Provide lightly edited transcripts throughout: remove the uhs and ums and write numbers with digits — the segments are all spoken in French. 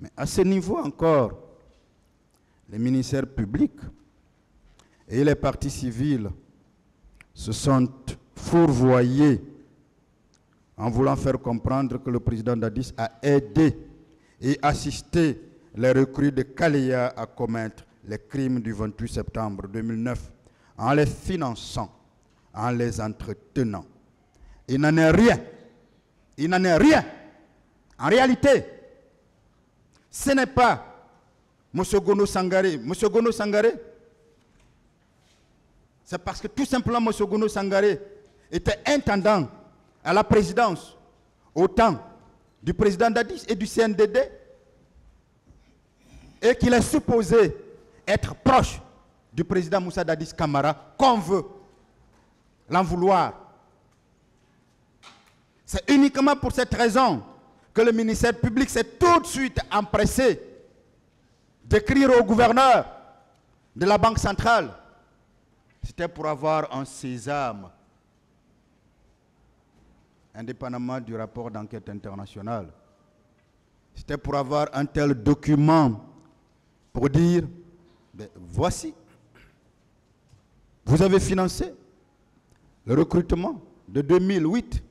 Mais à ce niveau encore, les ministères publics et les partis civils se sont fourvoyés en voulant faire comprendre que le président Dadis a aidé et assisté les recrues de Kaléa à commettre les crimes du 28 septembre 2009 en les finançant, en les entretenant. Il n'en est rien. Il n'en est rien. En réalité, ce n'est pas M. Gono Sangaré. M. Gono Sangaré, c'est parce que tout simplement M. Gono Sangaré était intendant à la présidence au temps du président Dadis et du CNDD et qu'il est supposé être proche du président Moussa Dadis Camara, qu'on veut l'en vouloir. C'est uniquement pour cette raison que le ministère public s'est tout de suite empressé d'écrire au gouverneur de la Banque centrale. C'était pour avoir un sésame, indépendamment du rapport d'enquête internationale. C'était pour avoir un tel document pour dire, ben, voici, vous avez financé le recrutement de 2008,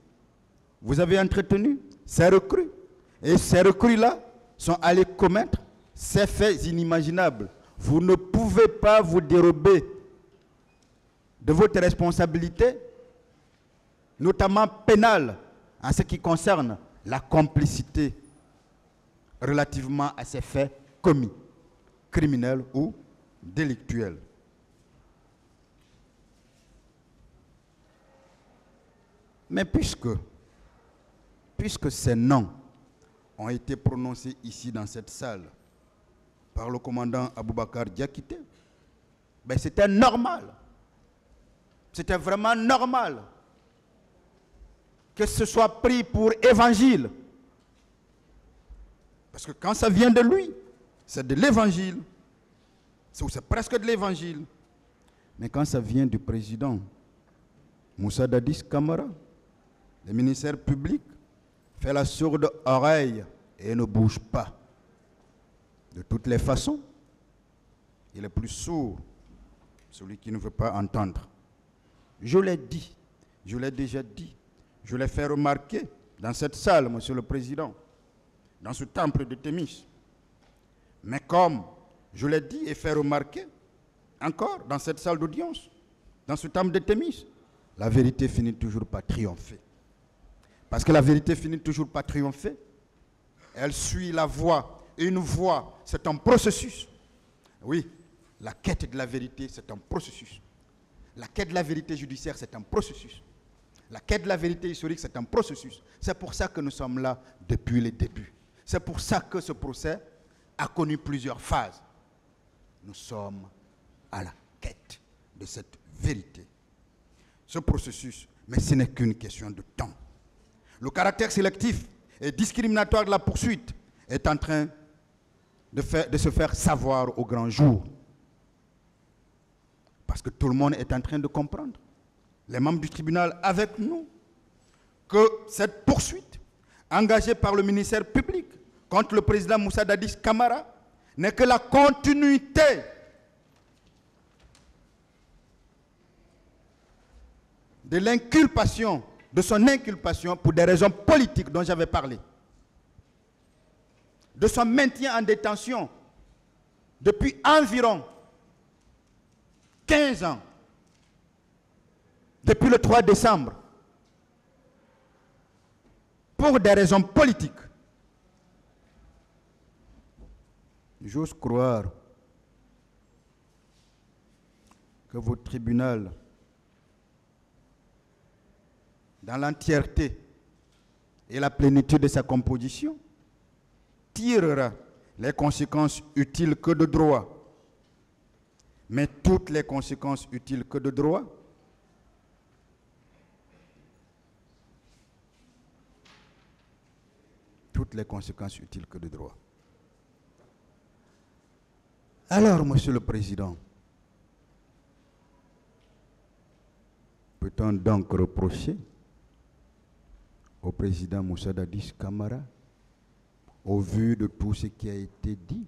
vous avez entretenu ces recrues, et ces recrues-là sont allées commettre ces faits inimaginables. Vous ne pouvez pas vous dérober de votre responsabilité, notamment pénale, en ce qui concerne la complicité relativement à ces faits commis, criminels ou délictuels. Mais puisque ces noms ont été prononcés ici dans cette salle par le commandant Aboubakar Diakité, ben c'était normal. C'était vraiment normal que ce soit pris pour évangile. Parce que quand ça vient de lui, c'est de l'évangile. C'est presque de l'évangile. Mais quand ça vient du président Moussa Dadis Camara, le ministère public fait la sourde oreille et ne bouge pas. De toutes les façons, il est plus sourd, celui qui ne veut pas entendre. Je l'ai dit, je l'ai déjà dit, je l'ai fait remarquer dans cette salle, Monsieur le Président, dans ce temple de Thémis. Mais comme je l'ai dit et fait remarquer encore dans cette salle d'audience, dans ce temple de Thémis, la vérité finit toujours par triompher. Parce que la vérité finit toujours par triompher. Elle suit la voie. Et une voie, c'est un processus. Oui, la quête de la vérité, c'est un processus. La quête de la vérité judiciaire, c'est un processus. La quête de la vérité historique, c'est un processus. C'est pour ça que nous sommes là depuis les débuts. C'est pour ça que ce procès a connu plusieurs phases. Nous sommes à la quête de cette vérité. Ce processus, mais ce n'est qu'une question de temps. Le caractère sélectif et discriminatoire de la poursuite est en train de se faire savoir au grand jour. Parce que tout le monde est en train de comprendre, les membres du tribunal avec nous, que cette poursuite engagée par le ministère public contre le président Moussa Dadis Camara n'est que la continuité de l'inculpation, de son inculpation pour des raisons politiques dont j'avais parlé, de son maintien en détention depuis environ 15 ans, depuis le 3 décembre, pour des raisons politiques. J'ose croire que votre tribunal, dans l'entièreté et la plénitude de sa composition, tirera les conséquences utiles que de droit. Mais toutes les conséquences utiles que de droit, toutes les conséquences utiles que de droit. Alors, Monsieur le Président, peut-on donc reprocher au président Moussa Dadis Camara au vu de tout ce qui a été dit,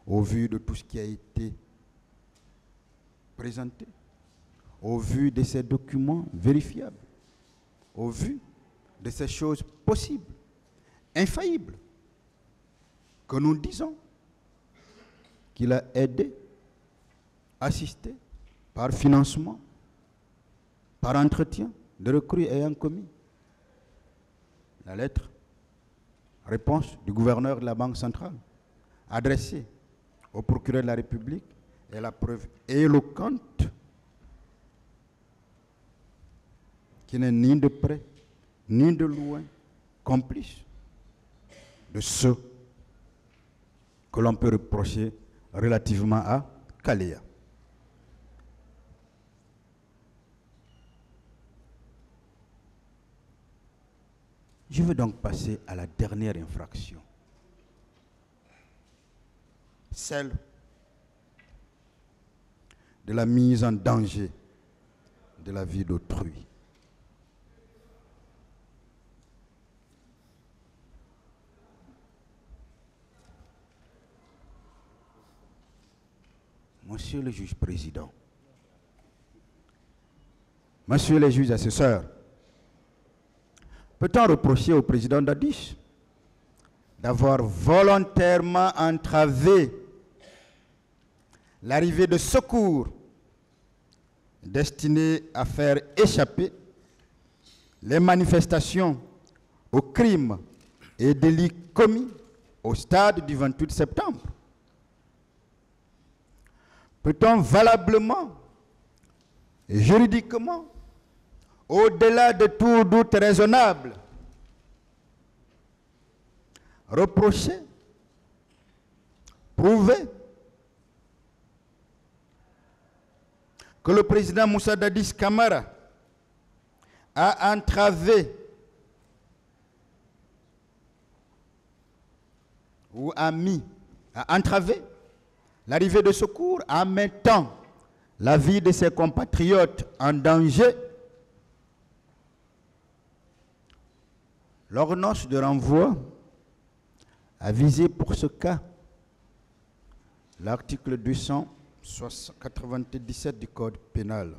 au vu de tout ce qui a été présenté, au vu de ces documents vérifiables, au vu de ces choses possibles, infaillibles, que nous disons qu'il a aidé, assisté, par financement, par entretien de recrues ayant commis. La lettre, réponse du gouverneur de la Banque centrale, adressée au procureur de la République, est la preuve éloquente qui n'est ni de près, ni de loin complice de ce que l'on peut reprocher relativement à Kaléa. Je veux donc passer à la dernière infraction, celle de la mise en danger de la vie d'autrui. Monsieur le juge président, Monsieur les juges assesseurs, peut-on reprocher au président Dadis d'avoir volontairement entravé l'arrivée de secours destinés à faire échapper les manifestations aux crimes et délits commis au stade du 28 septembre? Peut-on valablement et juridiquement, au-delà de tout doute raisonnable, reprocher, prouver que le président Moussa Dadis Camara a entravé ou a entravé l'arrivée de secours en mettant la vie de ses compatriotes en danger? L'ordonnance de renvoi a visé pour ce cas l'article 297 du Code pénal.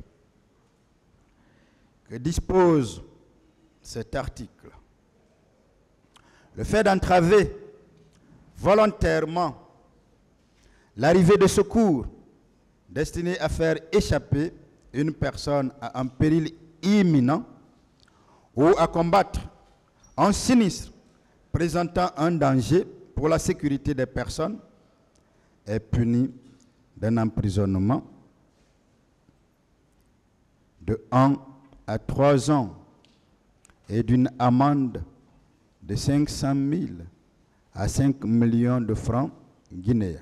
Que dispose cet article? Le fait d'entraver volontairement l'arrivée de secours destiné à faire échapper une personne à un péril imminent ou à combattre un sinistre présentant un danger pour la sécurité des personnes est puni d'un emprisonnement de 1 à 3 ans et d'une amende de 500 000 à 5 millions de francs guinéens.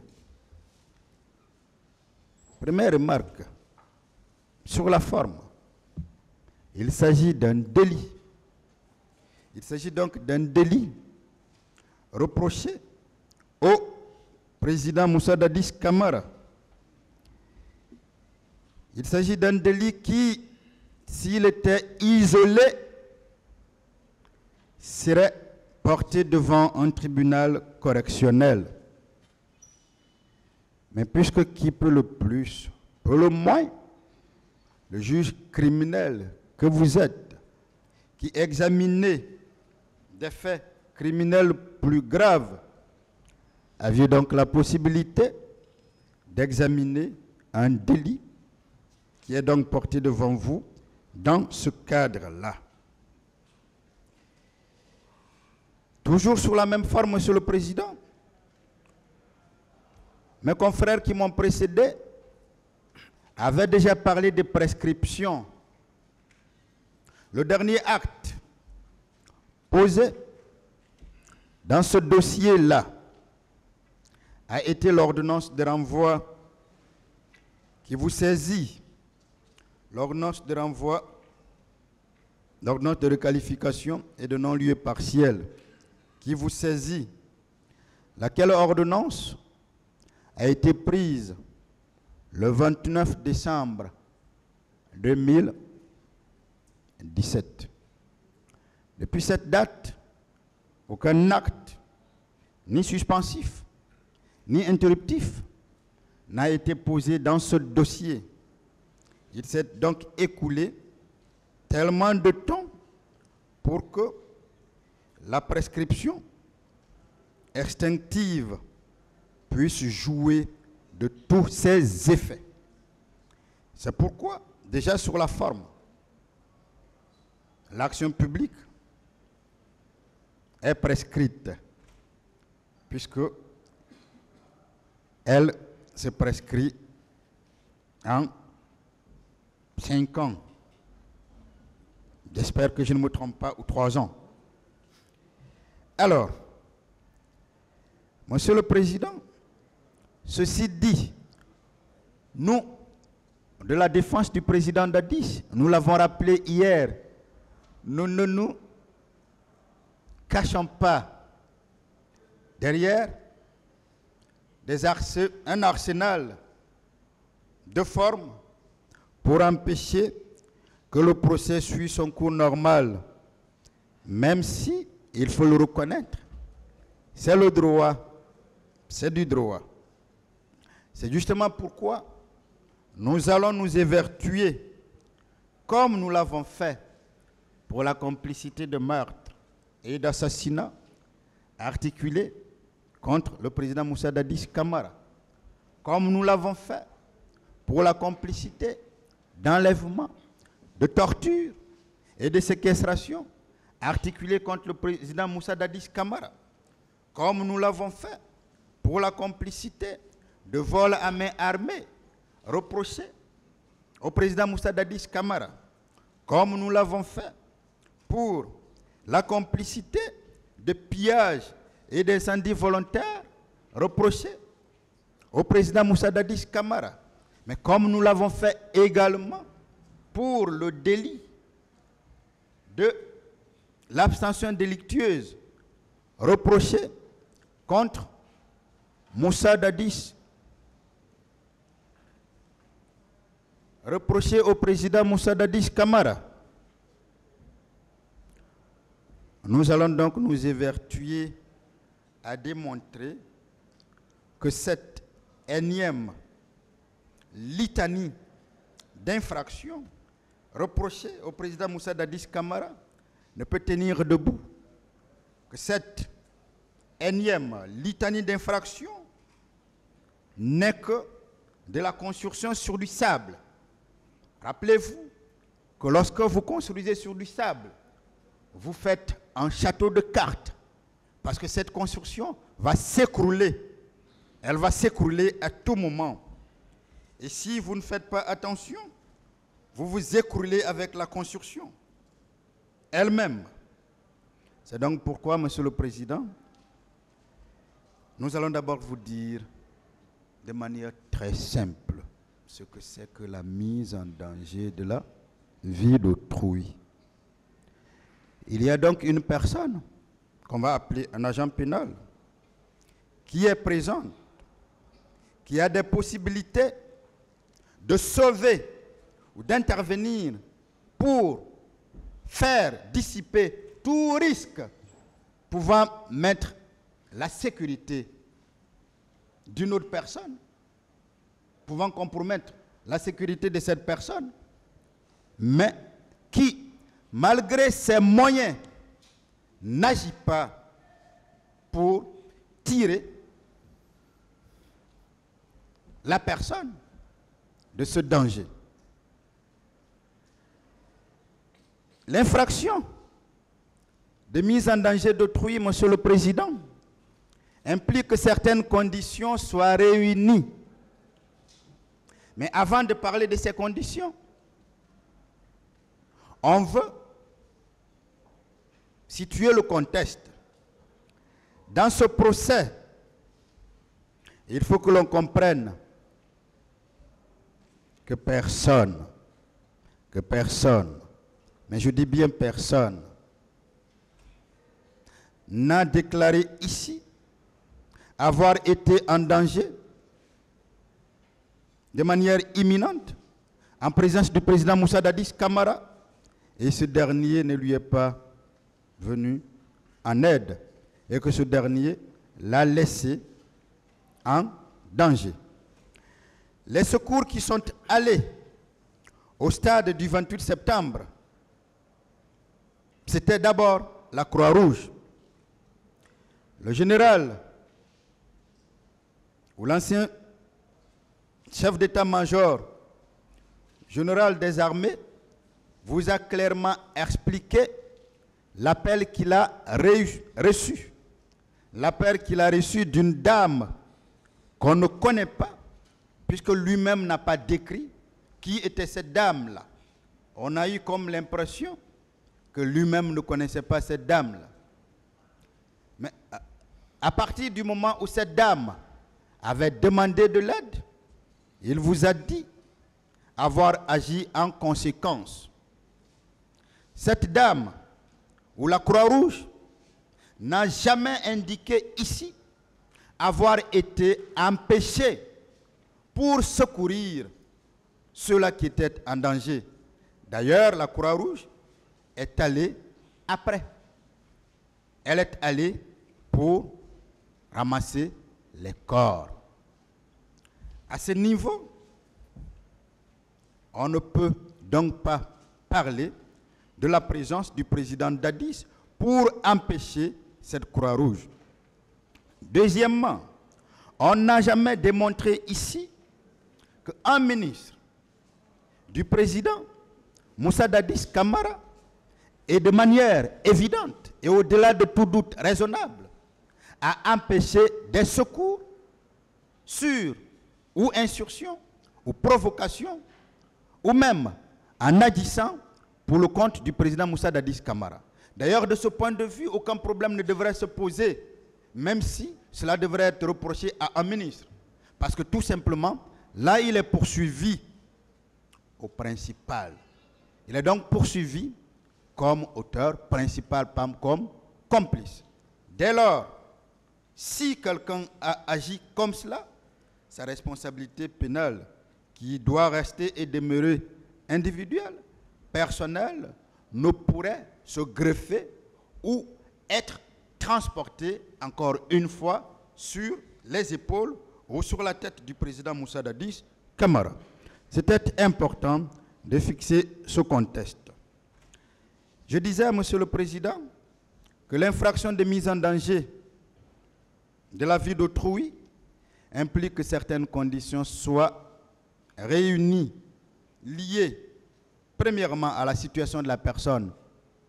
Première remarque, sur la forme, il s'agit d'un délit. Il s'agit donc d'un délit reproché au président Moussa Dadis Camara. Il s'agit d'un délit qui, s'il était isolé, serait porté devant un tribunal correctionnel. Mais puisque qui peut le plus, peut le moins, le juge criminel que vous êtes, qui examinez des faits criminels plus graves, aviez donc la possibilité d'examiner un délit qui est donc porté devant vous dans ce cadre-là. Toujours sous la même forme, Monsieur le Président, mes confrères qui m'ont précédé avaient déjà parlé de prescription. Le dernier acte posé dans ce dossier-là a été l'ordonnance de renvoi qui vous saisit, l'ordonnance de renvoi, l'ordonnance de requalification et de non-lieu partiel qui vous saisit, laquelle ordonnance a été prise le 29 décembre 2017. Depuis cette date, aucun acte ni suspensif, ni interruptif n'a été posé dans ce dossier. Il s'est donc écoulé tellement de temps pour que la prescription extinctive puisse jouer de tous ses effets. C'est pourquoi, déjà sur la forme, l'action publique est prescrite, puisque elle se prescrit en 5 ans. J'espère que je ne me trompe pas, ou 3 ans. Alors, Monsieur le Président, ceci dit, nous, de la défense du président Dadis, nous l'avons rappelé hier, nous ne nous cachons pas derrière un arsenal de formes pour empêcher que le procès suive son cours normal, même si, il faut le reconnaître, c'est le droit, c'est du droit. C'est justement pourquoi nous allons nous évertuer, comme nous l'avons fait pour la complicité de meurtre et d'assassinat articulé contre le président Moussa Dadis Camara, comme nous l'avons fait pour la complicité d'enlèvement, de torture et de séquestration articulée contre le président Moussa Dadis Camara, comme nous l'avons fait pour la complicité de vol à main armée reproché au président Moussa Dadis Camara, comme nous l'avons fait pour la complicité de pillage et d'incendie volontaire reproché au président Moussa Dadis Camara, mais comme nous l'avons fait également pour le délit de l'abstention délictueuse reproché contre Moussa Dadis, reproché au président Moussa Dadis Camara. Nous allons donc nous évertuer à démontrer que cette énième litanie d'infractions reprochée au président Moussa Dadis Camara ne peut tenir debout, que cette énième litanie d'infractions n'est que de la construction sur du sable. Rappelez-vous que lorsque vous construisez sur du sable, vous faites un château de cartes, parce que cette construction va s'écrouler. Elle va s'écrouler à tout moment. Et si vous ne faites pas attention, vous vous écroulez avec la construction elle-même. C'est donc pourquoi, Monsieur le Président, nous allons d'abord vous dire de manière très simple ce que c'est que la mise en danger de la vie d'autrui. Il y a donc une personne qu'on va appeler un agent pénal qui est présente, qui a des possibilités de sauver ou d'intervenir pour faire dissiper tout risque pouvant mettre la sécurité d'une autre personne, pouvant compromettre la sécurité de cette personne, mais qui, malgré ses moyens, n'agit pas pour tirer la personne de ce danger. L'infraction de mise en danger d'autrui, Monsieur le Président, implique que certaines conditions soient réunies. Mais avant de parler de ces conditions, on veut situer le contexte. Dans ce procès, il faut que l'on comprenne que personne, mais je dis bien personne, n'a déclaré ici avoir été en danger de manière imminente en présence du président Moussa Dadis Camara, et ce dernier ne lui est pas venu en aide, et que ce dernier l'a laissé en danger. Les secours qui sont allés au stade du 28 septembre, c'était d'abord la Croix-Rouge. Le général ou l'ancien chef d'état-major, général des armées, vous a clairement expliqué l'appel qu'il a reçu. L'appel qu'il a reçu d'une dame qu'on ne connaît pas, puisque lui-même n'a pas décrit qui était cette dame-là. On a eu comme l'impression que lui-même ne connaissait pas cette dame-là. Mais à partir du moment où cette dame avait demandé de l'aide, il vous a dit avoir agi en conséquence. Cette dame, ou la Croix-Rouge, n'a jamais indiqué ici avoir été empêchée pour secourir ceux-là qui étaient en danger. D'ailleurs, la Croix-Rouge est allée après. Elle est allée pour ramasser les corps. À ce niveau, on ne peut donc pas parler de la présence du président Dadis pour empêcher cette Croix-Rouge. Deuxièmement, on n'a jamais démontré ici qu'un ministre du président Moussa Dadis Camara est de manière évidente et au-delà de tout doute raisonnable à empêcher des secours sur ou insurrection ou provocation ou même en agissant pour le compte du président Moussa Dadis Camara. D'ailleurs, de ce point de vue, aucun problème ne devrait se poser, même si cela devrait être reproché à un ministre. Parce que tout simplement, là, il est poursuivi au principal. Il est donc poursuivi comme auteur principal, pas comme complice. Dès lors, si quelqu'un a agi comme cela, sa responsabilité pénale, qui doit rester et demeurer individuelle, personnelle, ne pourrait se greffer ou être transportée encore une fois sur les épaules ou sur la tête du président Moussa Dadis Camara. C'était important de fixer ce contexte. Je disais à Monsieur le Président que l'infraction de mise en danger de la vie d'autrui implique que certaines conditions soient réunies, liées premièrement à la situation de la personne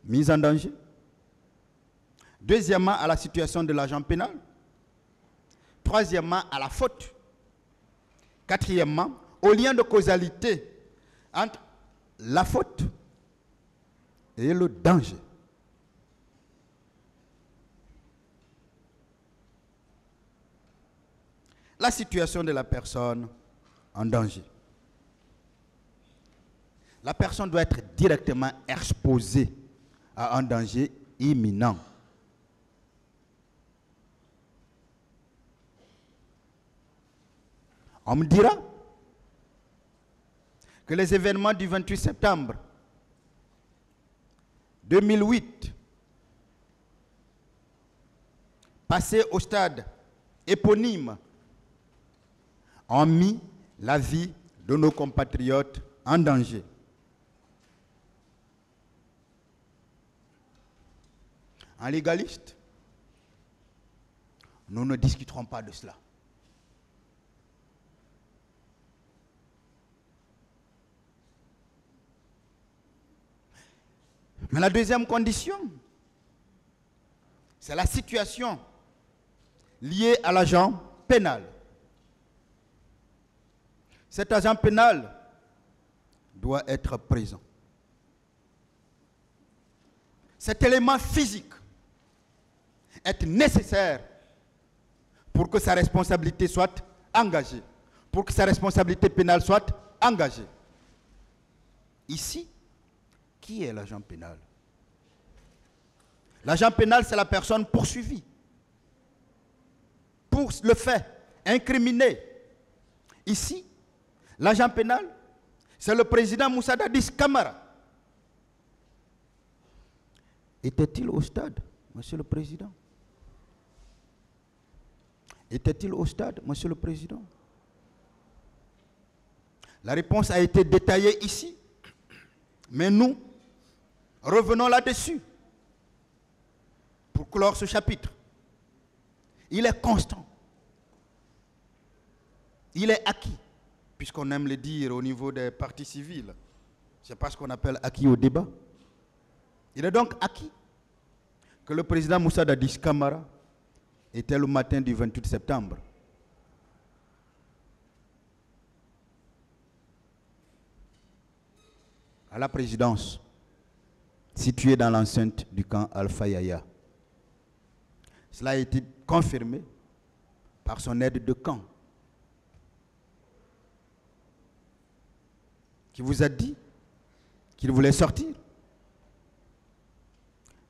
mise en danger, deuxièmement à la situation de l'agent pénal, troisièmement à la faute, quatrièmement au lien de causalité entre la faute et le danger. La situation de la personne en danger. La personne doit être directement exposée à un danger imminent. On me dira que les événements du 28 septembre 2008, passés au stade éponyme, ont mis la vie de nos compatriotes en danger. En légaliste, nous ne discuterons pas de cela. Mais la deuxième condition, c'est la situation liée à l'agent pénal. Cet agent pénal doit être présent. Cet élément physique est nécessaire pour que sa responsabilité soit engagée, pour que sa responsabilité pénale soit engagée. Ici, qui est l'agent pénal? L'agent pénal, c'est la personne poursuivie pour le fait incriminé. Ici, l'agent pénal, c'est le président Moussa Dadis Camara. Était-il au stade, Monsieur le Président? Était-il au stade, Monsieur le Président? La réponse a été détaillée ici. Mais nous, revenons là-dessus pour clore ce chapitre. Il est constant. Il est acquis, puisqu'on aime le dire au niveau des partis civils. C'est pas ce qu'on appelle acquis au débat. Il est donc acquis que le président Moussa Dadis Camara était le matin du 28 septembre à la présidence située dans l'enceinte du camp Alpha Yaya. Cela a été confirmé par son aide de camp qui vous a dit qu'il voulait sortir,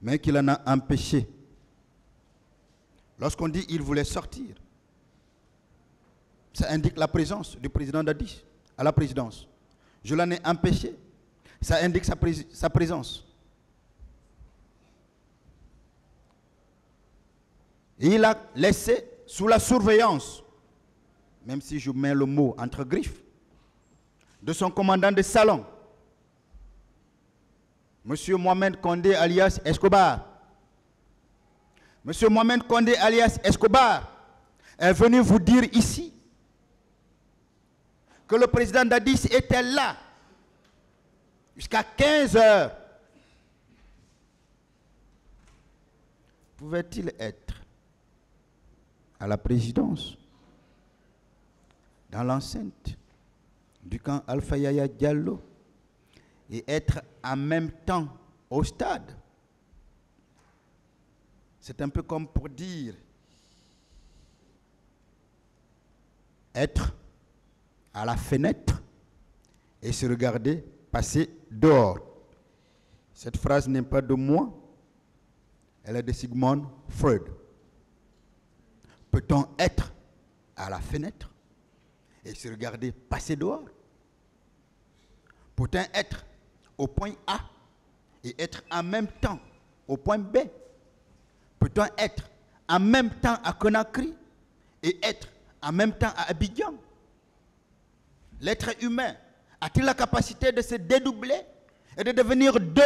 mais qu'il en a empêché. Lorsqu'on dit qu'il voulait sortir, ça indique la présence du président Dadis à la présidence. Je l'en ai empêché, ça indique sa présence. Et il a laissé sous la surveillance, même si je mets le mot entre griffes, de son commandant de salon, Monsieur Mohamed Condé alias Escobar. Monsieur Mohamed Condé alias Escobar est venu vous dire ici que le président Dadis était là jusqu'à 15 heures. Pouvait-il être à la présidence, dans l'enceinte du camp Alpha Yaya Diallo, et être en même temps au stade? C'est un peu comme pour dire être à la fenêtre et se regarder passer dehors. Cette phrase n'est pas de moi, elle est de Sigmund Freud. Peut-on être à la fenêtre et se regarder passer dehors? Peut-on être au point A et être en même temps au point B? Peut-on être en même temps à Conakry et être en même temps à Abidjan? L'être humain a-t-il la capacité de se dédoubler et de devenir deux?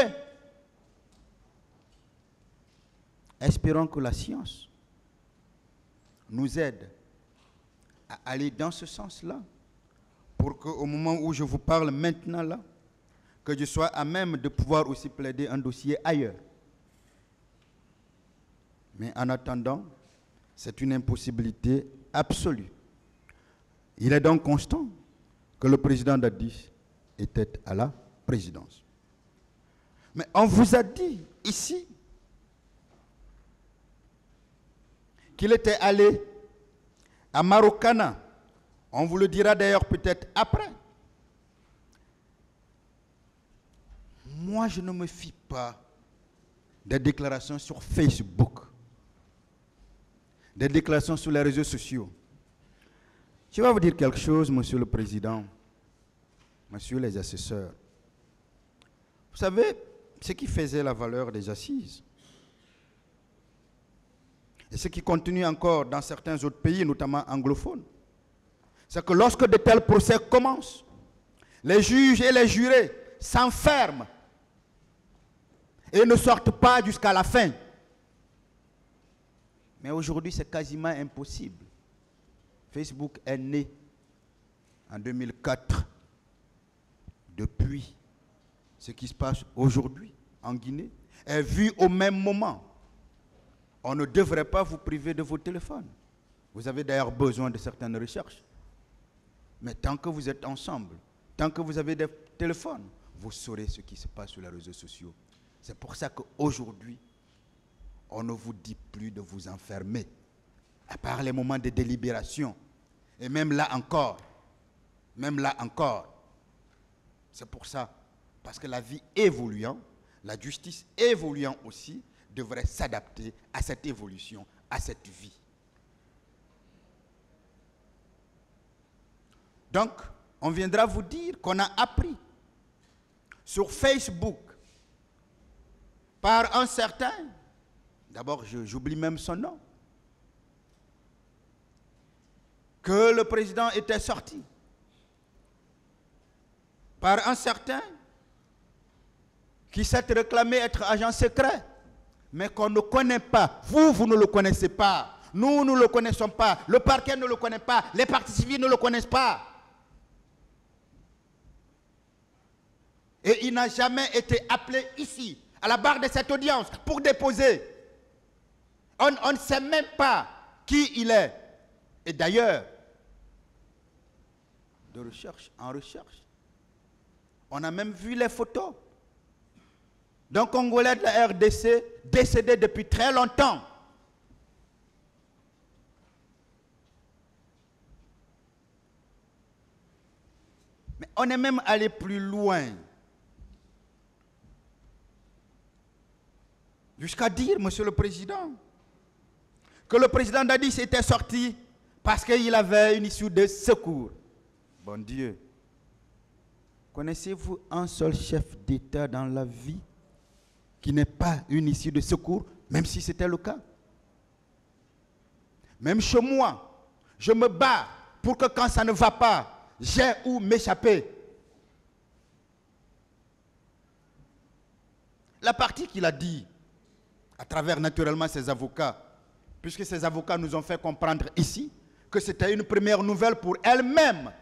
Espérons que la science nous aide à aller dans ce sens-là, pour qu'au moment où je vous parle maintenant là, que je sois à même de pouvoir aussi plaider un dossier ailleurs. Mais en attendant, c'est une impossibilité absolue. Il est donc constant que le président Dadis était à la présidence. Mais on vous a dit ici qu'il était allé à Marokana. On vous le dira d'ailleurs peut-être après. Moi, je ne me fie pas des déclarations sur Facebook, des déclarations sur les réseaux sociaux. Je vais vous dire quelque chose, Monsieur le Président, Monsieur les assesseurs. Vous savez ce qui faisait la valeur des assises, et ce qui continue encore dans certains autres pays, notamment anglophones, c'est que lorsque de tels procès commencent, les juges et les jurés s'enferment et ne sortent pas jusqu'à la fin. Mais aujourd'hui, c'est quasiment impossible. Facebook est né en 2004. Depuis, ce qui se passe aujourd'hui en Guinée est vu au même moment. On ne devrait pas vous priver de vos téléphones. Vous avez d'ailleurs besoin de certaines recherches. Mais tant que vous êtes ensemble, tant que vous avez des téléphones, vous saurez ce qui se passe sur les réseaux sociaux. C'est pour ça qu'aujourd'hui, on ne vous dit plus de vous enfermer, à part les moments de délibération. Et même là encore, c'est pour ça, parce que la vie évoluant, la justice évoluant aussi, devrait s'adapter à cette évolution, à cette vie. Donc, on viendra vous dire qu'on a appris sur Facebook par un certain, d'abord j'oublie même son nom, que le président était sorti par un certain qui s'est réclamé être agent secret, mais qu'on ne connaît pas. Vous ne le connaissez pas. Nous ne le connaissons pas. Le parquet ne le connaît pas. Les parties civiles ne le connaissent pas. Et il n'a jamais été appelé ici, à la barre de cette audience, pour déposer. On ne sait même pas qui il est. Et d'ailleurs, de recherche en recherche, on a même vu les photos d'un Congolais de la RDC décédé depuis très longtemps. Mais on est même allé plus loin. Jusqu'à dire, Monsieur le Président, que le président Dadis était sorti parce qu'il avait une issue de secours. Bon Dieu, connaissez-vous un seul chef d'État dans la vie qui n'ait pas une issue de secours, même si c'était le cas? Même chez moi, je me bats pour que quand ça ne va pas, j'ai où m'échapper. La partie qu'il a dit, à travers naturellement ses avocats, puisque ses avocats nous ont fait comprendre ici que c'était une première nouvelle pour elle-même.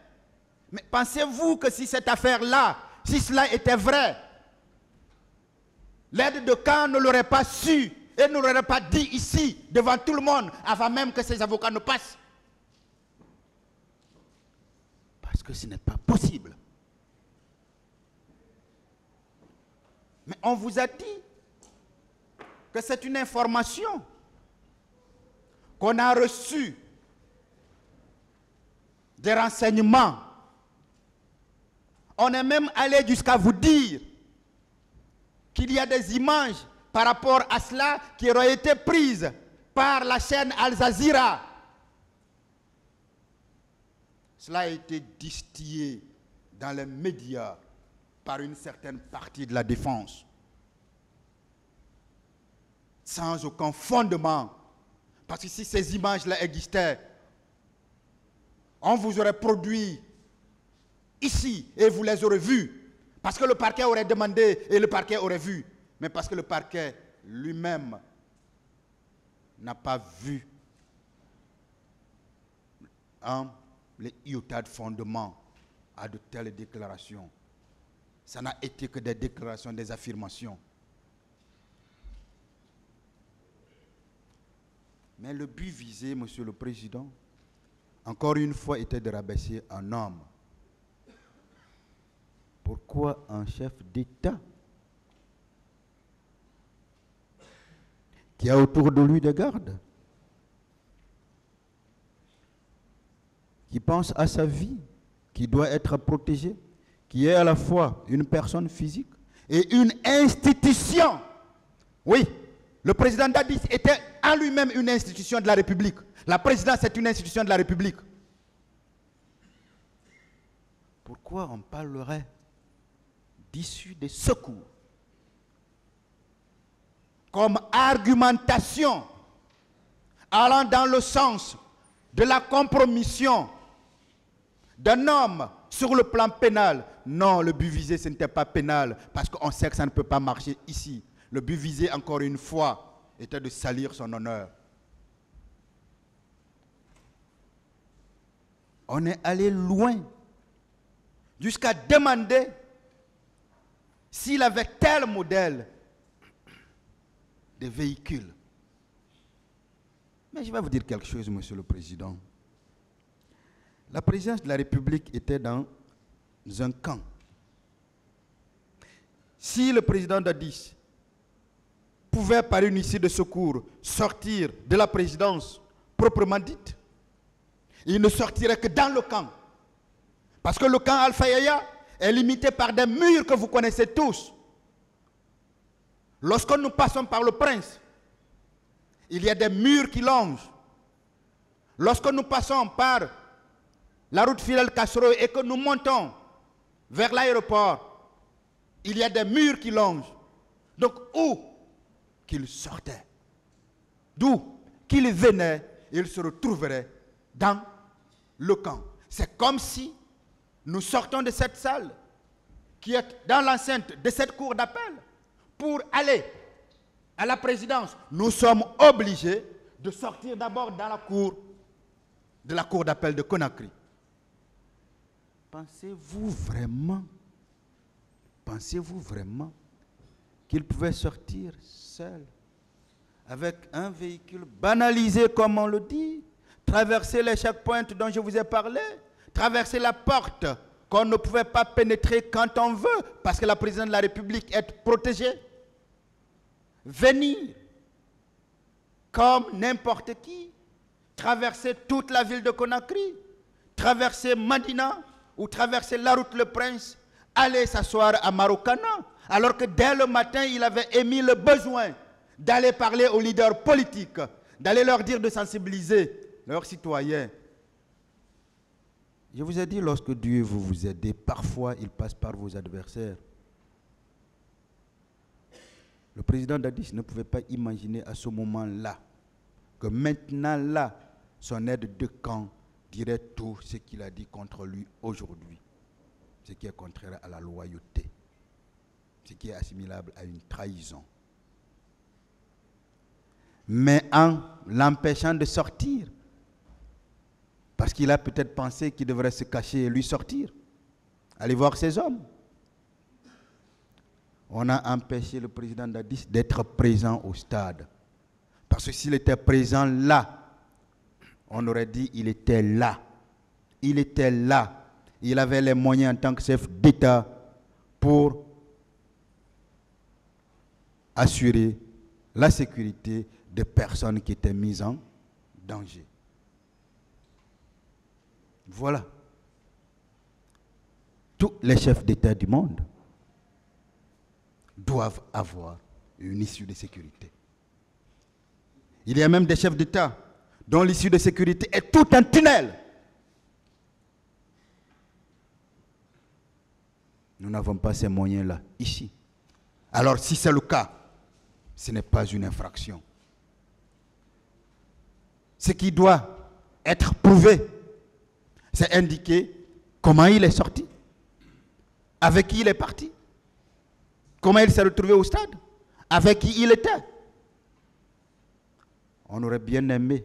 Mais pensez-vous que si cette affaire-là, si cela était vrai, l'aide de camp ne l'aurait pas su et ne l'aurait pas dit ici, devant tout le monde, avant même que ses avocats ne passent? Parce que ce n'est pas possible. Mais on vous a dit que c'est une information qu'on a reçue des renseignements. On est même allé jusqu'à vous dire qu'il y a des images par rapport à cela qui auraient été prises par la chaîne Al Jazeera. Cela a été distillé dans les médias par une certaine partie de la défense, sans aucun fondement. Parce que si ces images-là existaient, on vous aurait produit ici et vous les aurez vues. Parce que le parquet aurait demandé et le parquet aurait vu. Mais parce que le parquet lui-même n'a pas vu les iota de fondement à de telles déclarations. Ça n'a été que des déclarations, des affirmations. Mais le but visé, Monsieur le Président, encore une fois, était de rabaisser un homme. Pourquoi un chef d'État qui a autour de lui des gardes, qui pense à sa vie, qui doit être protégé, qui est à la fois une personne physique et une institution? Oui, le président Dadis était en lui-même une institution de la République. La présidence est une institution de la République. Pourquoi on parlerait d'issue de secours comme argumentation allant dans le sens de la compromission d'un homme sur le plan pénal? Non, le but visé, ce n'était pas pénal, parce qu'on sait que ça ne peut pas marcher ici. Le but visé, encore une fois, était de salir son honneur. On est allé loin, jusqu'à demander s'il avait tel modèle de véhicule. Mais je vais vous dire quelque chose, Monsieur le Président. La présidence de la République était dans un camp. Si le président Dadis pouvait, par une issue de secours, sortir de la présidence proprement dite, il ne sortirait que dans le camp. Parce que le camp Alpha Yaya est limité par des murs que vous connaissez tous. Lorsque nous passons par le Prince, il y a des murs qui longent. Lorsque nous passons par la route Fidel Castro et que nous montons vers l'aéroport, il y a des murs qui longent. Donc où qu'il sortait, d'où qu'il venait, il se retrouverait dans le camp. C'est comme si nous sortons de cette salle qui est dans l'enceinte de cette cour d'appel pour aller à la présidence. Nous sommes obligés de sortir d'abord dans la cour de la cour d'appel de Conakry. Pensez-vous vraiment qu'il pouvait sortir seul avec un véhicule banalisé comme on le dit, traverser les checkpoints dont je vous ai parlé, traverser la porte qu'on ne pouvait pas pénétrer quand on veut parce que la présidente de la République est protégée, venir comme n'importe qui, traverser toute la ville de Conakry, traverser Madina ou traverser la route Le Prince, aller s'asseoir à Marokana, alors que dès le matin, il avait émis le besoin d'aller parler aux leaders politiques, d'aller leur dire de sensibiliser leurs citoyens. Je vous ai dit, lorsque Dieu veut vous aider, parfois il passe par vos adversaires. Le président Dadis ne pouvait pas imaginer à ce moment-là que maintenant là, son aide de camp dirait tout ce qu'il a dit contre lui aujourd'hui. Ce qui est contraire à la loyauté. Ce qui est assimilable à une trahison. Mais en l'empêchant de sortir, parce qu'il a peut-être pensé qu'il devrait se cacher et lui sortir, aller voir ses hommes. On a empêché le président Dadis d'être présent au stade. Parce que s'il était présent là, on aurait dit qu'il était là. Il était là. Il avait les moyens en tant que chef d'État pour assurer la sécurité des personnes qui étaient mises en danger. Voilà. Tous les chefs d'État du monde doivent avoir une issue de sécurité. Il y a même des chefs d'État dont l'issue de sécurité est tout un tunnel. Nous n'avons pas ces moyens-là ici. Alors si c'est le cas, ce n'est pas une infraction. Ce qui doit être prouvé, c'est indiquer comment il est sorti, avec qui il est parti, comment il s'est retrouvé au stade, avec qui il était. On aurait bien aimé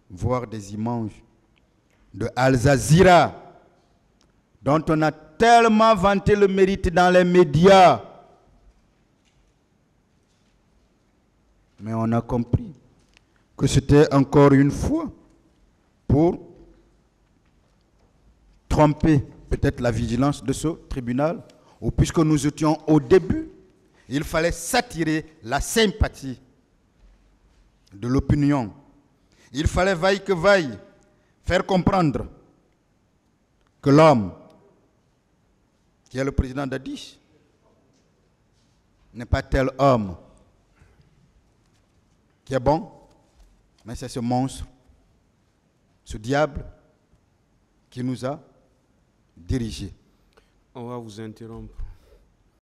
voir des images de Al Jazeera, dont on a tellement vanté le mérite dans les médias. Mais on a compris que c'était encore une fois pour tromper peut-être la vigilance de ce tribunal, ou puisque nous étions au début, il fallait s'attirer la sympathie de l'opinion. Il fallait vaille que vaille faire comprendre que l'homme qui est le président Dadis n'est pas tel homme qui est bon, mais c'est ce monstre, ce diable qui nous a dirigés. On va vous interrompre.